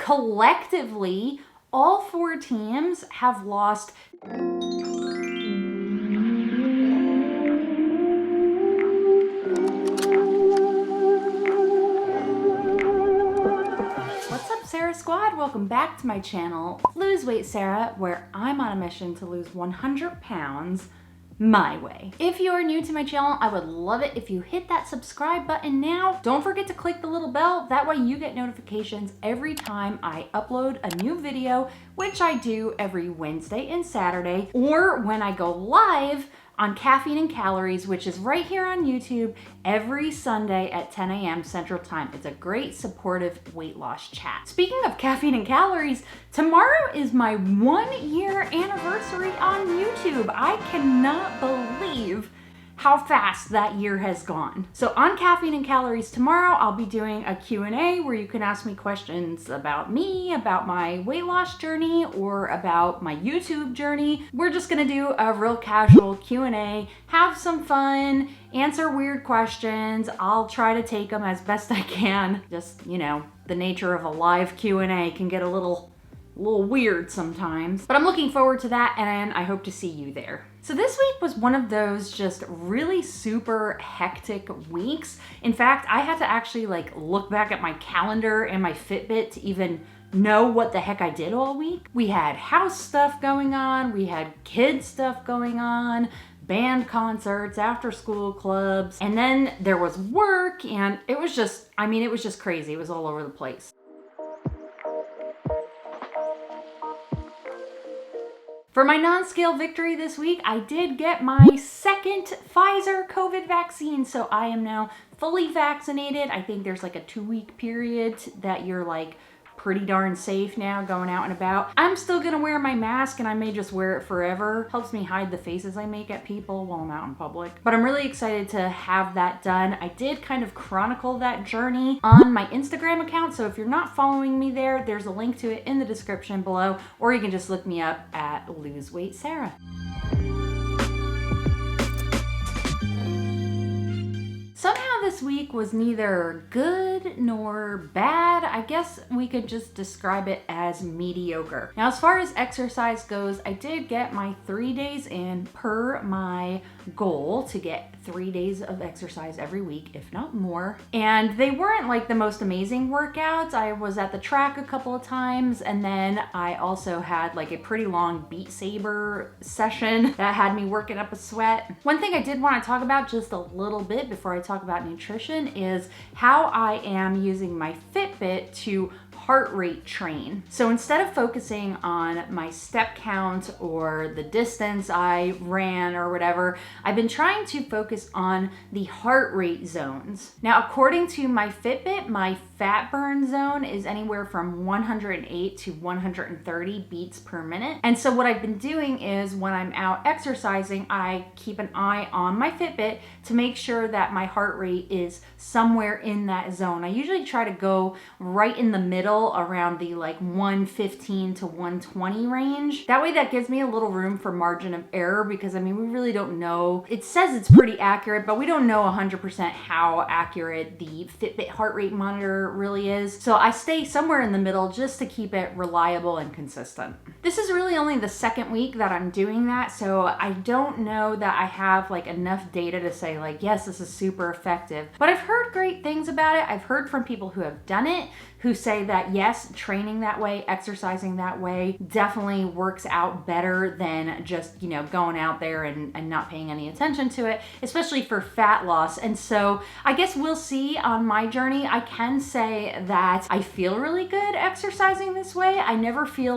collectively, all 4 teams have lost. What's up, Sara Squad? Welcome back to my channel, Lose Weight Sara, where I'm on a mission to lose 100 pounds my way. If you are new to my channel, I would love it if you hit that subscribe button now. Don't forget to click the little bell. That way you get notifications every time I upload a new video, which I do every Wednesday and Saturday, or when I go live on Caffeine and Calories, which is right here on YouTube every Sunday at 10 a.m. Central Time. It's a great supportive weight loss chat. Speaking of Caffeine and Calories, tomorrow is my 1-year anniversary on YouTube. I cannot believe how fast that year has gone. So on Caffeine and Calories tomorrow, I'll be doing a Q&A where you can ask me questions about me, about my weight loss journey, or about my YouTube journey. We're just gonna do a real casual Q&A, have some fun, answer weird questions. I'll try to take them as best I can. Just, you know, the nature of a live Q&A can get a little weird sometimes, but I'm looking forward to that, and I hope to see you there. So this week was one of those just really super hectic weeks. In fact, I had to actually look back at my calendar and my Fitbit to even know what the heck I did all week. We had house stuff going on, we had kids stuff going on, band concerts, after school clubs, and then there was work, and it was just, it was just crazy. It was all over the place. For my non-scale victory this week, I did get my second Pfizer COVID vaccine, so I am now fully vaccinated. I think there's like a 2-week period that you're pretty darn safe now going out and about. I'm still gonna wear my mask, and I may just wear it forever. Helps me hide the faces I make at people while I'm out in public. But I'm really excited to have that done. I did kind of chronicle that journey on my Instagram account, so if you're not following me there, there's a link to it in the description below, or you can just look me up at Lose Weight Sara. Somehow this week was neither good nor bad. I guess we could just describe it as mediocre. Now, as far as exercise goes, I did get my 3 days in per my goal to get 3 days of exercise every week, if not more. And they weren't the most amazing workouts. I was at the track a couple of times, and then I also had a pretty long Beat Saber session that had me working up a sweat. One thing I did want to talk about just a little bit before I talk about nutrition is how I am using my Fitbit to heart rate train. So instead of focusing on my step count or the distance I ran or whatever, I've been trying to focus on the heart rate zones. Now, according to my Fitbit, my fat burn zone is anywhere from 108 to 130 beats per minute. And so what I've been doing is when I'm out exercising, I keep an eye on my Fitbit to make sure that my heart rate is somewhere in that zone. I usually try to go right in the middle around the 115 to 120 range. That way that gives me a little room for margin of error, because we really don't know. It says it's pretty accurate, but we don't know 100% how accurate the Fitbit heart rate monitor really is. So I stay somewhere in the middle just to keep it reliable and consistent. This is really only the second week that I'm doing that, so I don't know that I have enough data to say yes, this is super effective. But I've heard great things about it. I've heard from people who have done it, who say that yes, training that way, exercising that way definitely works out better than just, going out there and not paying any attention to it, especially for fat loss. And so I guess we'll see on my journey. I can say that I feel really good exercising this way. I never feel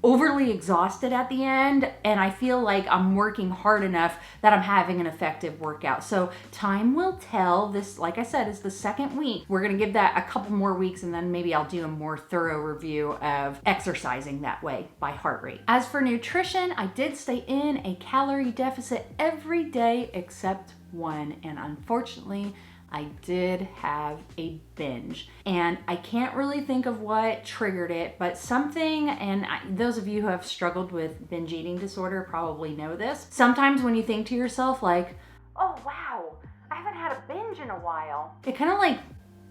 overly exhausted at the end, and I feel like I'm working hard enough that I'm having an effective workout. So time will tell. This, like I said, is the second week. We're gonna give that a couple more weeks, and then maybe I'll do a more thorough review of exercising that way by heart rate. As for nutrition, I did stay in a calorie deficit every day except one, and unfortunately, I did have a binge, and I can't really think of what triggered it, but something, and those of you who have struggled with binge eating disorder probably know this. Sometimes when you think to yourself oh wow, I haven't had a binge in a while, it kind of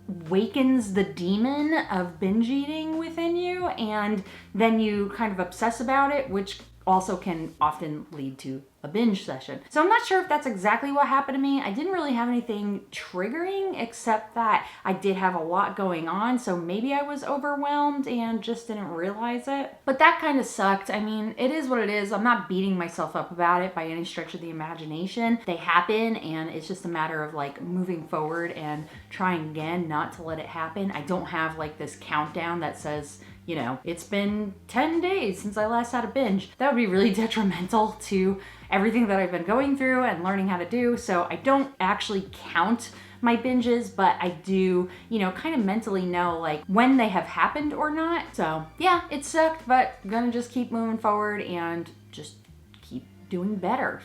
wakens the demon of binge eating within you, and then you kind of obsess about it, which also can often lead to a binge session. So I'm not sure if that's exactly what happened to me. I didn't really have anything triggering except that I did have a lot going on, so maybe I was overwhelmed and just didn't realize it. But that kind of sucked. I mean, it is what it is. I'm not beating myself up about it by any stretch of the imagination. They happen, and it's just a matter of like moving forward and trying again not to let it happen. I don't have like this countdown that says, you know, it's been 10 days since I last had a binge. That would be really detrimental to everything that I've been going through and learning how to do. So I don't actually count my binges, but I do, you know, kind of mentally know like when they have happened or not. So yeah, it sucked, but I'm gonna just keep moving forward and just keep doing better.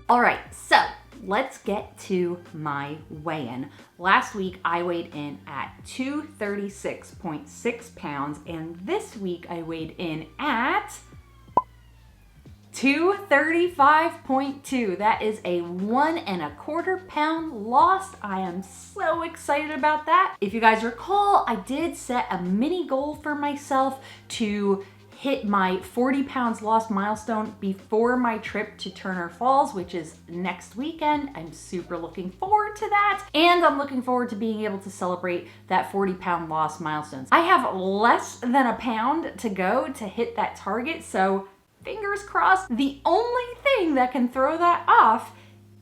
All right, so let's get to my weigh-in. Last week I weighed in at 236.6 pounds, and this week I weighed in at 235.2. That is a 1.25 pound loss. I am so excited about that. If you guys recall, I did set a mini goal for myself to hit my 40 pounds lost milestone before my trip to Turner Falls, which is next weekend. I'm super looking forward to that. And I'm looking forward to being able to celebrate that 40 pound loss milestone. I have less than a pound to go to hit that target, so fingers crossed. The only thing that can throw that off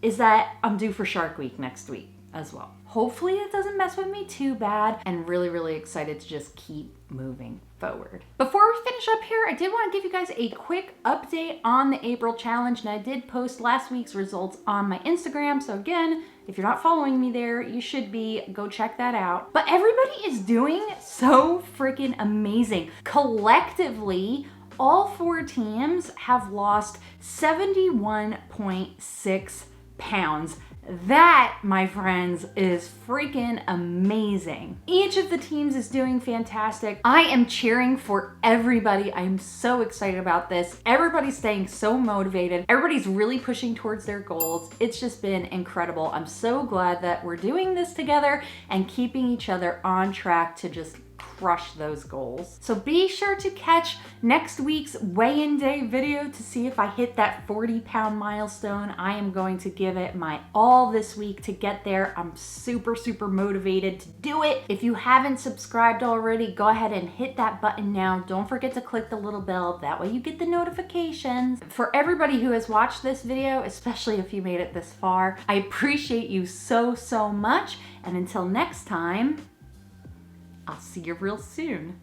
is that I'm due for Shark Week next week as well. Hopefully it doesn't mess with me too bad, and really excited to just keep moving forward. Before we finish up here, I did want to give you guys a quick update on the April challenge, and I did post last week's results on my Instagram. So again, if you're not following me there, you should be. Go check that out. But everybody is doing so freaking amazing. Collectively, all 4 teams have lost 71.6 pounds. That, my friends, is freaking amazing. Each of the teams is doing fantastic. I am cheering for everybody. I'm so excited about this. Everybody's staying so motivated. Everybody's really pushing towards their goals. It's just been incredible. I'm so glad that we're doing this together and keeping each other on track to just crush those goals. So be sure to catch next week's weigh-in day video to see if I hit that 40 pound milestone. I am going to give it my all this week to get there. I'm super motivated to do it. If you haven't subscribed already, go ahead and hit that button now. Don't forget to click the little bell. That way you get the notifications. For everybody who has watched this video, especially if you made it this far, I appreciate you so much. And until next time, I'll see you real soon.